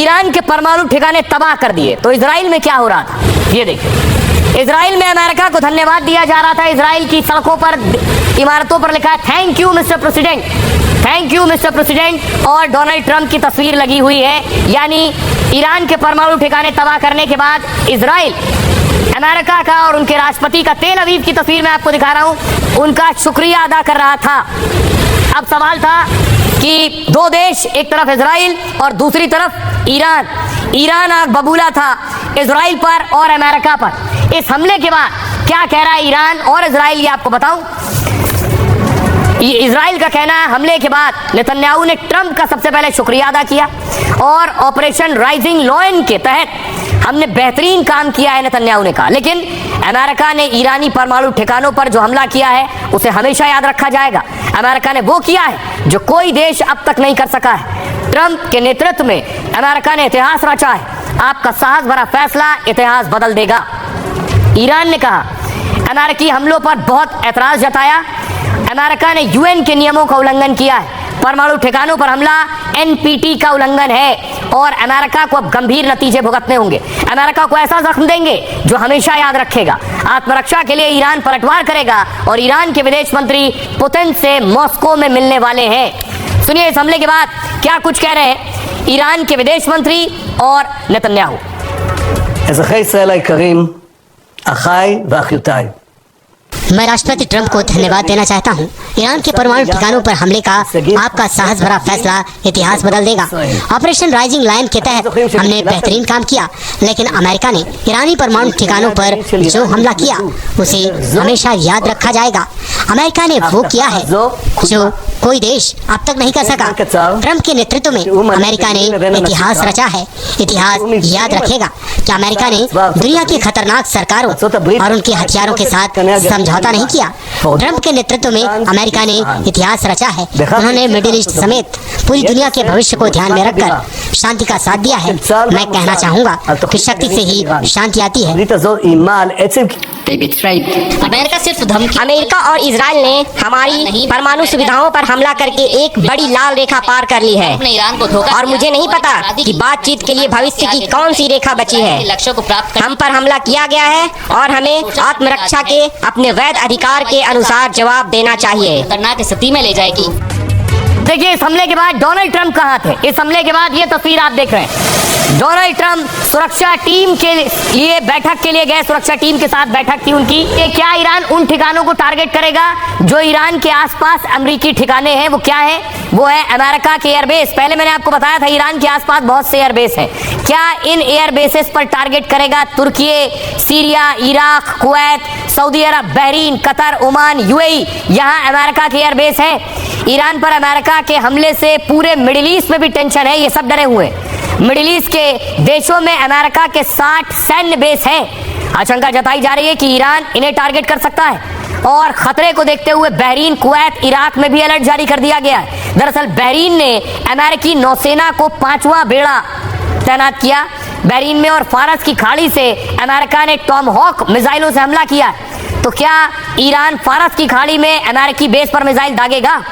Iran के परमाणु ठिकाने तबाह कर दिए। तो इजराइल में क्या हो रहा था ये देखिए। इजराइल में अमेरिका को धन्यवाद दिया जा रहा था। इजराइल की सड़कों पर, इमारतों पर लिखा है thank you mister president, thank you mister president, और डोनाल्ड ट्रंप की तस्वीर लगी हुई है। यानी ईरान के परमाणु ठिकाने तबाह करने के बाद इजराइल अमेरिका का और उनके राष्ट्रपति का, तेल अवीव की तस्वीर मैं आपको दिखा रहा हूं, उनका शुक्रिया अदा कर रहा था। अब सवाल था कि दो देश, एक तरफ इजराइल और दूसरी तरफ ईरान। ईरान आग बबूला था इजराइल पर और अमेरिका पर। इस हमले के बाद क्या कह रहा है ईरान और इजराइल, ये आपको बताऊं। इजराइल का कहना है हमले के बाद नेतन्याहू ने ट्रंप का सबसे पहले शुक्रिया अदा किया और ऑपरेशन राइजिंग लॉयन के तहत हमने बेहतरीन काम किया है, नेतन्याहू ने कहा। लेकिन अमेरिका ने ईरानी परमाणु ठिकानों पर जो हमला किया है उसे हमेशा याद रखा जाएगा। अमेरिका ने वो किया है जो कोई देश अब तक नहीं कर सका है। ट्रंप के नेतृत्व में अमेरिका ने इतिहास रचा है। आपका साहस भरा फैसला इतिहास बदल देगा। ईरान ने कहा अमेरिकी हमलों पर बहुत ऐतराज जताया। अमेरिका ने यूएन के नियमों का उल्लंघन किया है। परमाणु ठिकानों पर हमला एनपीटी का उल्लंघन है और अमेरिका को अब गंभीर नतीजे भुगतने होंगे। अमेरिका को ऐसा जख्म देंगे जो हमेशा याद रखेगा। आत्मरक्षा के लिए ईरान पलटवार करेगा और ईरान के विदेश मंत्री पुतिन से मॉस्को में मिलने वाले हैं। सुनिए इस हमले के बाद क्या कुछ कह रहे हैं ईरान के विदेश मंत्री और नेतन्याहू। אזרחי ישראל היקרים, אחיי ואחיותיי, मैं राष्ट्रपति ट्रंप को धन्यवाद देना चाहता हूं। ईरान के परमाणु ठिकानों पर हमले का आपका साहस भरा फैसला इतिहास बदल देगा। ऑपरेशन राइजिंग लायन के तहत हमने बेहतरीन काम किया, लेकिन अमेरिका ने ईरानी परमाणु ठिकानों पर जो हमला किया उसे हमेशा याद रखा जाएगा। अमेरिका ने वो किया है जो कोई देश अब तक नहीं कर सका। ट्रंप के नेतृत्व में अमेरिका ने इतिहास रचा है। इतिहास याद रखेगा कि अमेरिका ने दुनिया की खतरनाक सरकारों और उनके हथियारों के साथ समझौता नहीं किया। ट्रंप के नेतृत्व में अमेरिका ने इतिहास रचा है। उन्होंने मिडिल ईस्ट समेत पूरी दुनिया के भविष्य को ध्यान में रखकर शांति का साथ दिया है। मैं कहना चाहूँगा कि शक्ति से ही शांति आती है। अमेरिका सिर्फ धमकी। अमेरिका और इजराइल ने हमारी परमाणु सुविधाओं पर हमला करके एक बड़ी लाल रेखा पार कर ली है ईरान को धोखा और मुझे नहीं पता कि बातचीत के लिए भविष्य की कौन सी रेखा बची है। लक्ष्यों को प्राप्त हम पर हमला किया गया है और हमें आत्मरक्षा के अपने वैध अधिकार के अनुसार जवाब देना चाहिए। खतरनाक स्थिति में ले जाएगी। देखिए इस हमले के बाद डोनाल्ड ट्रंप कहाँ थे। इस हमले के बाद ये तस्वीर आप देख रहे हैं। डोनाल्ड ट्रंप सुरक्षा टीम के लिए बैठक के लिए गए। सुरक्षा टीम के साथ बैठक थी उनकी। ये क्या ईरान उन ठिकानों को टारगेट करेगा जो ईरान के आसपास अमेरिकी ठिकाने हैं? वो क्या है? वो है अमेरिका के एयरबेस। पहले मैंने आपको बताया था ईरान के आसपास बहुत से एयरबेस हैं। क्या इन एयरबेसेस पर टारगेट करेगा तुर्की, सीरिया, इराक, कुवैत, सऊदी अरब, बहरीन, कतर, ओमान, यूएई? यहाँ अमेरिका के एयरबेस है। ईरान पर अमेरिका के हमले से पूरे मिडिल ईस्ट में भी टेंशन है। ये सब डरे हुए हैं। मिडिल ईस्ट के देशों में अमेरिका के 60 सैन्य बेस हैं। आशंका जताई जा रही है कि ईरान इन्हें टारगेट कर सकता है और खतरे को देखते हुए बहरीन, कुवैत, इराक में भी अलर्ट जारी कर दिया गया है। दरअसल बहरीन ने अमेरिकी नौसेना को 5वां बेड़ा तैनात किया बहरीन में और फारस की खाड़ी से अमेरिका ने टॉमहॉक मिसाइलों से हमला किया। तो क्या ईरान फारस की खाड़ी में अमेरिकी बेस पर मिसाइल दागेगा?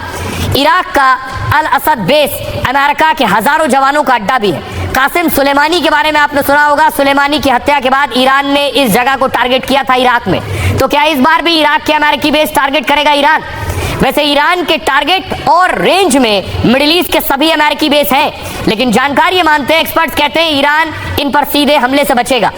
इराक का अल असद बेस अमेरिका के हजारों जवानों का अड्डा भी है। कासिम सुलेमानी के बारे में आपने सुना होगा। सुलेमानी की हत्या के बाद ईरान ने इस जगह को टारगेट किया था इराक में। तो क्या इस बार भी इराक के अमेरिकी बेस टारगेट करेगा ईरान? वैसे ईरान के टारगेट और रेंज में मिडिल ईस्ट के सभी अमेरिकी बेस हैं, लेकिन जानकार ये मानते हैं, एक्सपर्ट्स कहते हैं ईरान इन पर सीधे हमले से बचेगा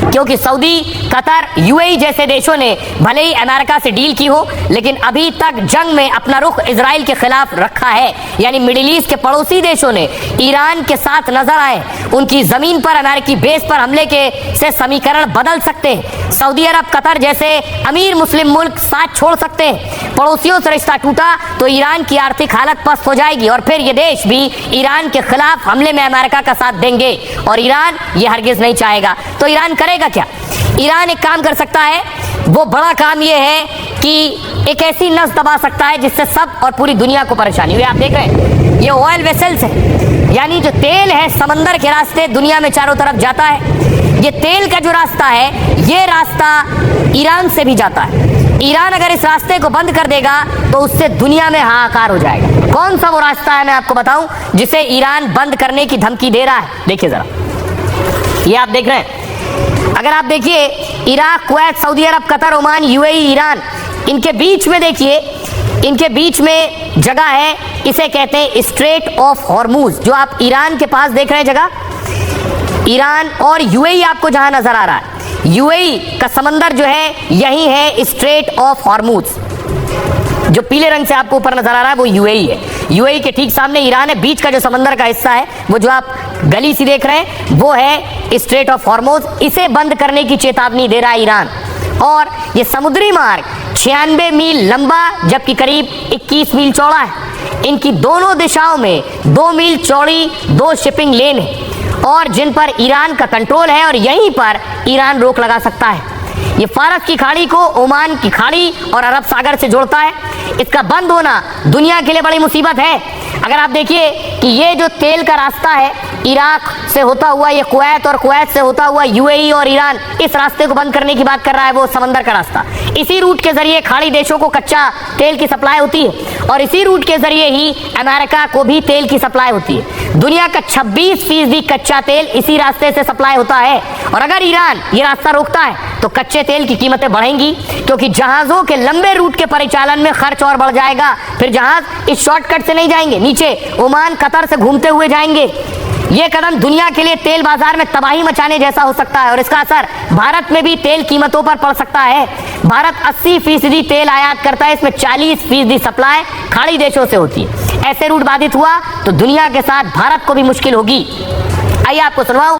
क्योंकि सऊदी, कतर, यूएई जैसे देशों ने भले ही अमेरिका से डील की हो लेकिन अभी तक जंग में अपना रुख इजराइल के खिलाफ रखा है। यानी मिडिल ईस्ट के पड़ोसी देशों ने ईरान के साथ नजर आए। उनकी जमीन पर अमेरिकी बेस पर हमले के से समीकरण बदल सकते हैं। सऊदी अरब, कतर जैसे अमीर मुस्लिम मुल्क साथ छोड़ सकते हैं। पड़ोसियों से रिश्ता टूटा तो ईरान की आर्थिक हालत पस्त हो जाएगी और फिर ये देश भी ईरान के खिलाफ हमले में अमेरिका का साथ देंगे और ईरान ये हरगिज नहीं चाहेगा। तो ईरान करेगा क्या? ईरान एक काम कर सकता है। वो बड़ा काम ये है कि एक ऐसी नस दबा सकता है जिससे सब और पूरी दुनिया को परेशानी हुई। आप देख रहे हैं ये ऑयल वेसल्स है, यानी जो तेल है समंदर के रास्ते दुनिया में चारों तरफ जाता है। ये तेल का जो रास्ता है ये रास्ता ईरान से भी जाता है ईरान अगर इस रास्ते को बंद कर देगा तो उससे दुनिया में हाहाकार हो जाएगा। कौन सा वो रास्ता है मैं आपको बताऊं जिसे ईरान बंद करने की धमकी दे रहा है। देखिए जरा, ये आप देख रहे हैं। अगर आप देखिए इराक, कुवैत, सऊदी अरब, कतर, ओमान, यूएई, ईरान, इनके बीच में देखिए, इनके बीच में जगह है, इसे कहते हैं स्ट्रेट ऑफ हॉर्मूज। जो आप ईरान के पास देख रहे हैं जगह, ईरान और यूएई आपको जहां नजर आ रहा है, यूएई का समंदर जो है यही है स्ट्रेट ऑफ हॉर्मूज। जो पीले रंग से आपको ऊपर नजर आ रहा है वो यूएई है। यूएई के ठीक सामने ईरान है। बीच का जो समंदर का हिस्सा है वो जो आप गली सी देख रहे हैं वो है स्ट्रेट ऑफ हॉर्मूज। इसे बंद करने की चेतावनी दे रहा है ईरान। और ये समुद्री मार्ग 96 मील लंबा जबकि करीब 21 मील चौड़ा है। इनकी दोनों दिशाओं में 2 मील चौड़ी 2 शिपिंग लेन है और जिन पर ईरान का कंट्रोल है और यहीं पर ईरान रोक लगा सकता है। ये फारस की खाड़ी को ओमान की खाड़ी और अरब सागर से जोड़ता है। इसका बंद होना दुनिया के लिए बड़ी मुसीबत है। अगर आप देखिए कि ये जो तेल का रास्ता है इराक से होता हुआ ये कुवैत और कुवैत से होता हुआ यूएई और ईरान, इस रास्ते को बंद करने की बात कर रहा है वो समंदर का रास्ता। इसी रूट के जरिए खाड़ी देशों को कच्चा तेल की सप्लाई होती है और इसी रूट के जरिए ही अमेरिका को भी तेल की सप्लाई होती है। दुनिया का 26% कच्चा तेल इसी रास्ते से सप्लाई होता है। और अगर ईरान ये रास्ता रोकता है तो कच्चे तेल की कीमतें बढ़ेंगी क्योंकि जहाजों के लंबे रूट के परिचालन में खर्च और बढ़ जाएगा। फिर जहाज इस शॉर्टकट से नहीं जाएंगे, नीचे ओमान, कतर से घूमते हुए जाएंगे। ये कदम दुनिया के लिए तेल बाजार में तबाही मचाने जैसा हो सकता है और इसका असर भारत में भी तेल कीमतों पर पड़ सकता है। भारत 80% तेल आयात करता है, इसमें 40% सप्लाई खाड़ी देशों से होती है। ऐसे रूट बाधित हुआ तो दुनिया के साथ भारत को भी मुश्किल होगी। आइए आपको सुनवाऊं।